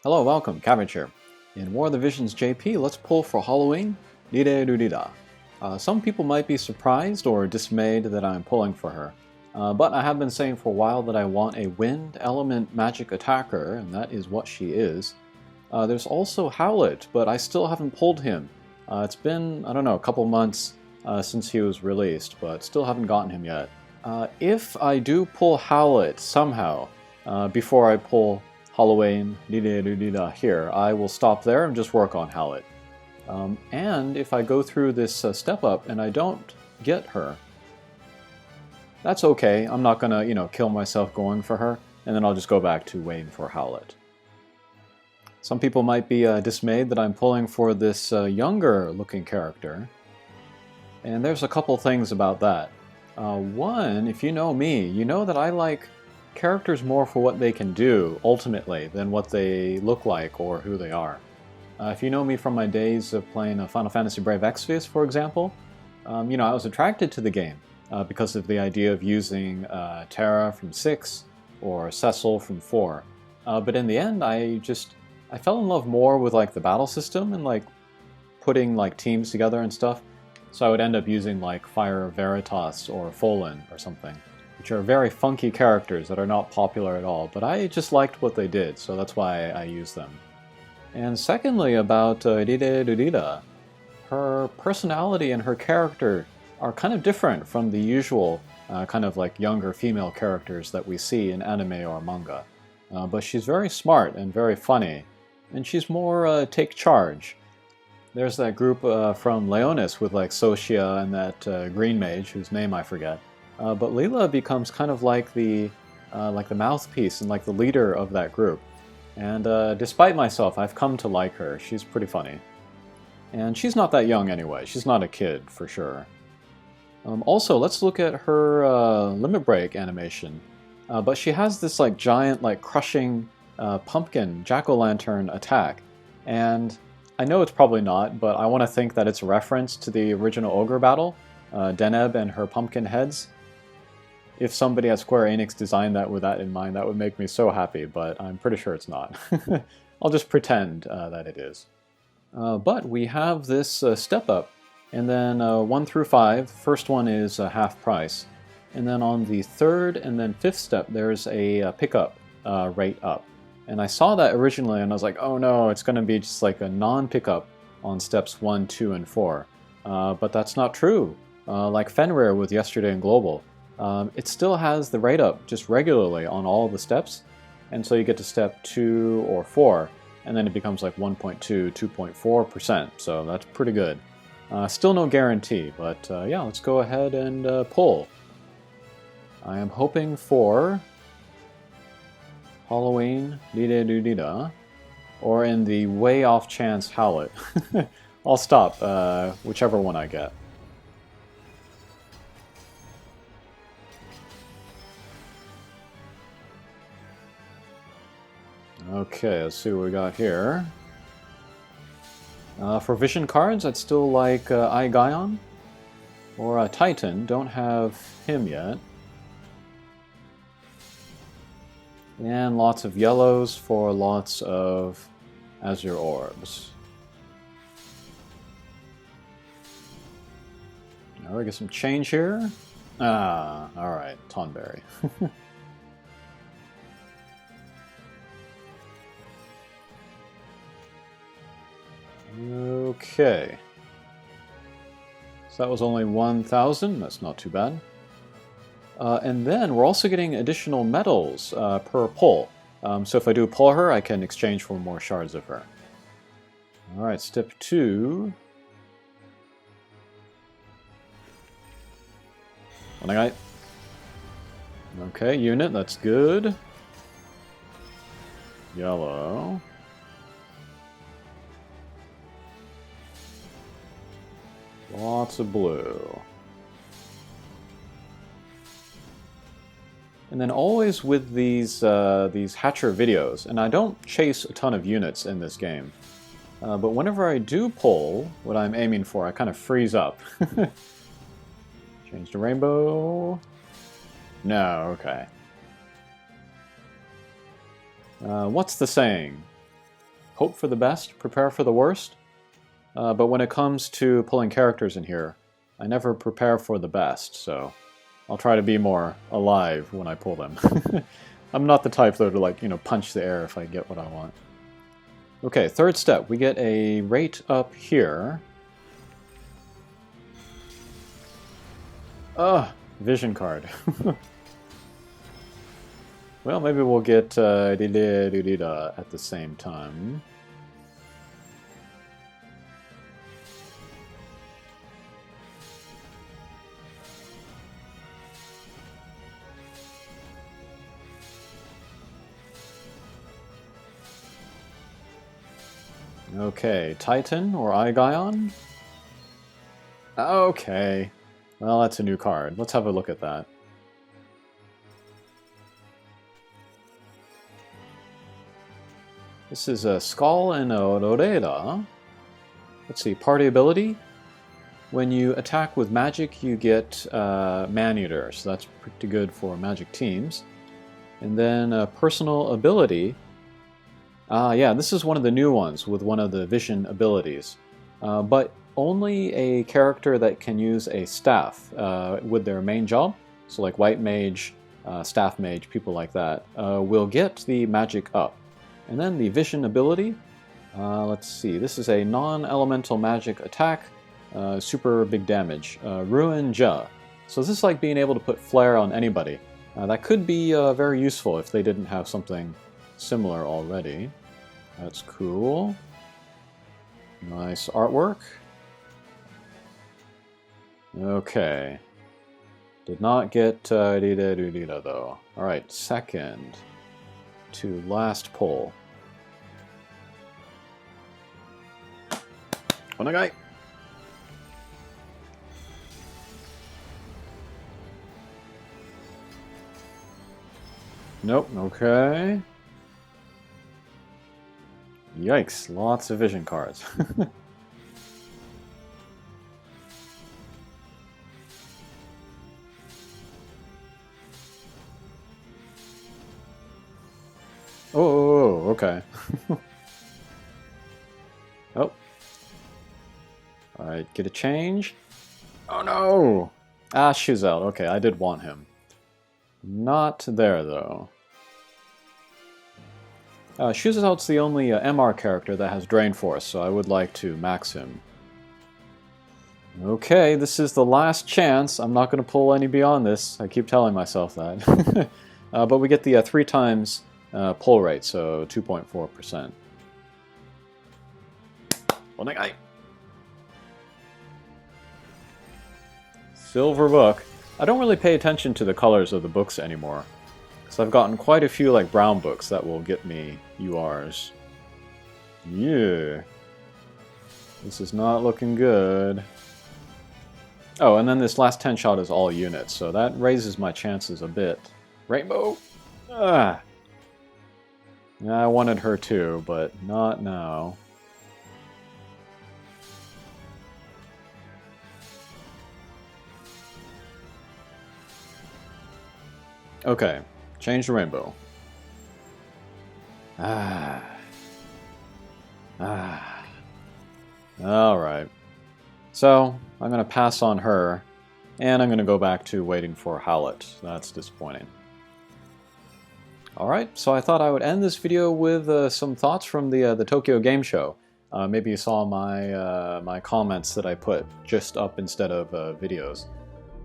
Hello, welcome, Cabbage here. In War of the Visions JP, let's pull for Halloween, Dide. Some people might be surprised or dismayed that I'm pulling for her, but I have been saying for a while that I want a wind element magic attacker, and that is what she is. There's also Howlet, but I still haven't pulled him. It's been, I don't know, a couple months since he was released, but still haven't gotten him yet. If I do pull Howlet somehow, before I pull Halloween here, I will stop there and just work on Howlet. And if I go through this step up and I don't get her, that's okay. I'm not gonna, kill myself going for her, and then I'll just go back to waiting for Howlet. Some people might be dismayed that I'm pulling for this younger looking character, and there's a couple things about that. One, if you know me, you know that I like characters more for what they can do, ultimately, than what they look like or who they are. If you know me from my days of playing Final Fantasy Brave Exvius, for example, I was attracted to the game because of the idea of using Terra from 6 or Cecil from 4. But in the end, I fell in love more with like the battle system and like putting like teams together and stuff. So I would end up using like Fire Veritas or Folan or something, which are very funky characters that are not popular at all, but I just liked what they did, so that's why I used them. And secondly, about Dide, her personality and her character are kind of different from the usual kind of like younger female characters that we see in anime or manga. But she's very smart and very funny, and she's more take charge. There's that group from Leonis with like Socia and that green mage whose name I forget. But Leela becomes kind of like the mouthpiece and like the leader of that group. And despite myself, I've come to like her. She's pretty funny. And she's not that young anyway. She's not a kid, for sure. Also, let's look at her limit break animation. But she has this like giant like crushing pumpkin jack-o'-lantern attack. And I know it's probably not, but I want to think that it's a reference to the original Ogre battle, Deneb and her pumpkin heads. If somebody at Square Enix designed that with that in mind, that would make me so happy, but I'm pretty sure it's not. I'll just pretend that it is. But we have this step up, and then 1 through 5, first one is half price. And then on the third and then fifth step, there's a pickup rate up. And I saw that originally, and I was like, oh no, it's going to be just like a non-pickup on steps 1, 2, and 4. But that's not true. Like Fenrir with Yesterday and Global. It still has the rate up just regularly on all the steps, and so you get to step 2 or 4, and then it becomes like 1.2, 2.4%, so that's pretty good. Still no guarantee, but yeah, let's go ahead and pull. I am hoping for Halloween, Dida, or in the way off chance Howlet. I'll stop, whichever one I get. Okay, let's see what we got here. For vision cards, I'd still like Aigion or Titan. Don't have him yet. And lots of yellows for lots of Azure Orbs. Now we get some change here. Alright, Tonberry. Okay. So that was only 1,000. That's not too bad. And then we're also getting additional medals per pull. So if I do pull her, I can exchange for more shards of her. Alright, step 2. Okay, unit, that's good. Yellow. Lots of blue. And then always with these Hatcher videos, and I don't chase a ton of units in this game, but whenever I do pull what I'm aiming for, I kind of freeze up. Change to rainbow. No, okay. What's the saying? hope for the best, prepare for the worst. But when it comes to pulling characters in here, I never prepare for the best, so I'll try to be more alive when I pull them. I'm not the type, though, to like, punch the air if I get what I want. Okay, third step. We get a rate up here. Vision card. Well, maybe we'll get Leela at the same time. Okay, Titan or Aigion? Okay. Well, that's a new card. Let's have a look at that. This is a Skull and Aurora. Let's see, party ability. When you attack with magic, you get Man-Eater, so that's pretty good for magic teams. And then a personal ability. Yeah, this is one of the new ones with one of the vision abilities. But only a character that can use a staff with their main job, so like White Mage, Staff Mage, people like that, will get the magic up. And then the vision ability, let's see, this is a non-elemental magic attack, super big damage, Ruin Ja. So this is like being able to put flare on anybody. That could be very useful if they didn't have something similar already. That's cool. Nice artwork. Okay. Did not get Leela though. Alright, second to last pull. Onegai! Nope, okay. Yikes, lots of vision cards. Oh, okay. Oh. Alright, get a change. Oh no! Ah, shoes out. Okay, I did want him. Not there, though. Shoes-Out's the only MR character that has Drain Force, so I would like to max him. Okay, this is the last chance. I'm not going to pull any beyond this. I keep telling myself that. But we get the 3 times pull rate, so 2.4%. Onegai! Silver book. I don't really pay attention to the colors of the books anymore. So I've gotten quite a few like brown books that will get me URs. Yeah. This is not looking good. Oh, and then this last 10 shot is all units, so that raises my chances a bit. Rainbow! Ah! Yeah, I wanted her too, but not now. Okay. Change the rainbow. Alright. So, I'm going to pass on her, and I'm going to go back to waiting for Howlett. That's disappointing. Alright, so I thought I would end this video with some thoughts from the Tokyo Game Show. Maybe you saw my comments that I put just up instead of videos.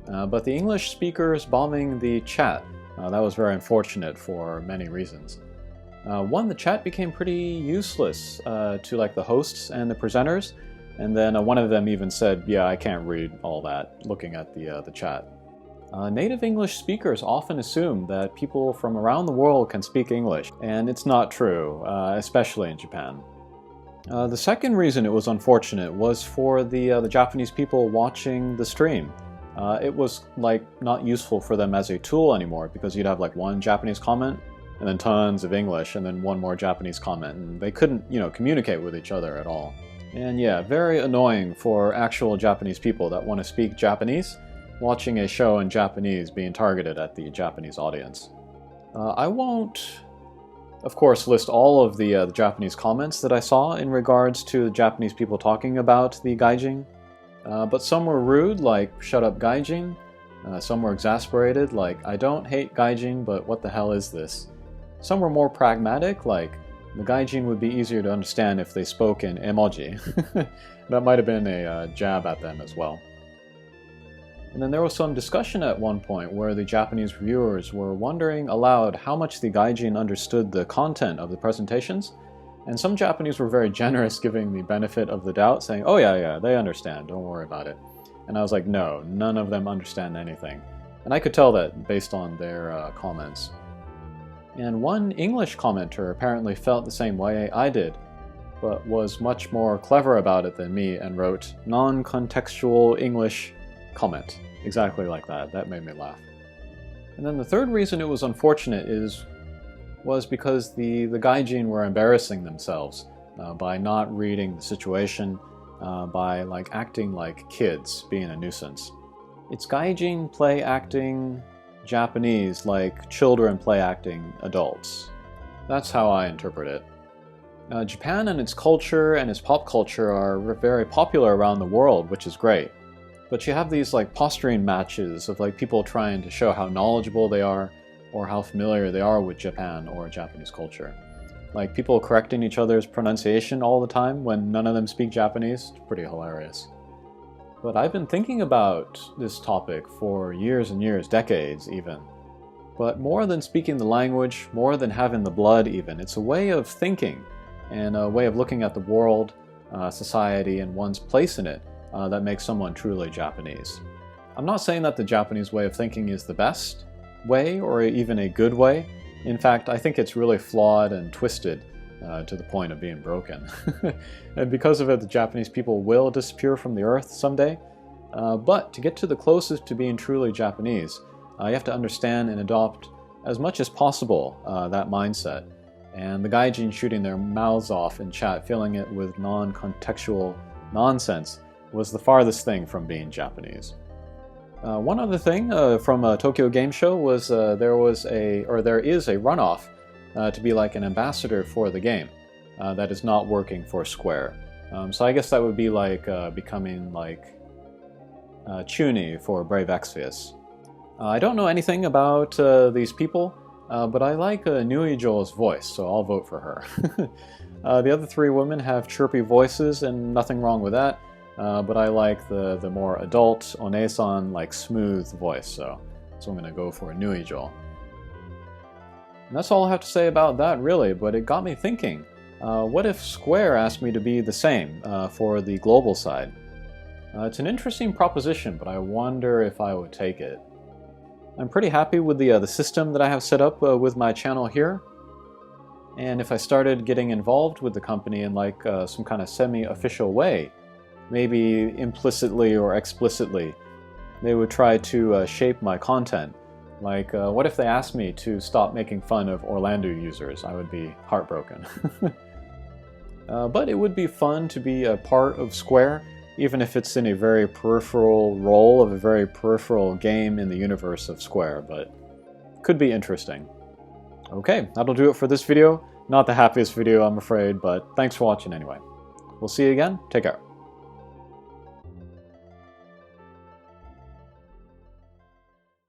But the English speakers bombing the chat. That was very unfortunate for many reasons. One, the chat became pretty useless to like the hosts and the presenters, and then one of them even said, yeah, I can't read all that, looking at the chat. Native English speakers often assume that people from around the world can speak English, and it's not true, especially in Japan. The second reason it was unfortunate was for the Japanese people watching the stream. It was like not useful for them as a tool anymore because you'd have like one Japanese comment and then tons of English and then one more Japanese comment, and they couldn't, communicate with each other at all. And yeah, very annoying for actual Japanese people that want to speak Japanese, watching a show in Japanese being targeted at the Japanese audience. I won't of course, list all of the Japanese comments that I saw in regards to the Japanese people talking about the gaijin. But some were rude, like, shut up gaijin. Some were exasperated, like, I don't hate gaijin, but what the hell is this? Some were more pragmatic, like, the gaijin would be easier to understand if they spoke in emoji. That might have been a jab at them as well. And then there was some discussion at one point where the Japanese reviewers were wondering aloud how much the gaijin understood the content of the presentations. And some Japanese were very generous, giving the benefit of the doubt, saying, oh yeah, they understand, don't worry about it. And I was like, no, none of them understand anything. And I could tell that based on their comments. And one English commenter apparently felt the same way I did, but was much more clever about it than me and wrote non-contextual English comment. Exactly like that. That made me laugh. And then the third reason it was unfortunate was because the gaijin were embarrassing themselves by not reading the situation, by acting like kids, being a nuisance. It's gaijin play acting Japanese like children play acting adults. That's how I interpret it. Japan and its culture and its pop culture are very popular around the world, which is great. But you have these posturing matches of people trying to show how knowledgeable they are or how familiar they are with Japan or Japanese culture. Like people correcting each other's pronunciation all the time when none of them speak Japanese. It's pretty hilarious. But I've been thinking about this topic for years and years, decades even. But more than speaking the language, more than having the blood even, it's a way of thinking and a way of looking at the world, society, and one's place in it that makes someone truly Japanese. I'm not saying that the Japanese way of thinking is the best way or even a good way. In fact, I think it's really flawed and twisted to the point of being broken. And because of it, the Japanese people will disappear from the earth someday. But to get to the closest to being truly Japanese, you have to understand and adopt as much as possible that mindset. And the gaijin shooting their mouths off in chat, filling it with non-contextual nonsense, was the farthest thing from being Japanese. One other thing from Tokyo Game Show was there is a runoff to be like an ambassador for the game that is not working for Square. So I guess that would be like becoming like Chuni for Brave Exvius. I don't know anything about these people, but I like Nuijo's voice, so I'll vote for her. The other three women have chirpy voices, and nothing wrong with that. But I like the more adult, Onesan, smooth voice, so I'm going to go for Nuijo. And that's all I have to say about that, really, but it got me thinking. What if Square asked me to be the same for the global side? It's an interesting proposition, but I wonder if I would take it. I'm pretty happy with the system that I have set up with my channel here. And if I started getting involved with the company in some kind of semi-official way, maybe implicitly or explicitly, they would try to shape my content. What if they asked me to stop making fun of Orlando users? I would be heartbroken. But it would be fun to be a part of Square, even if it's in a very peripheral role of a very peripheral game in the universe of Square, but could be interesting. Okay, that'll do it for this video. Not the happiest video, I'm afraid, but thanks for watching anyway. We'll see you again. Take care.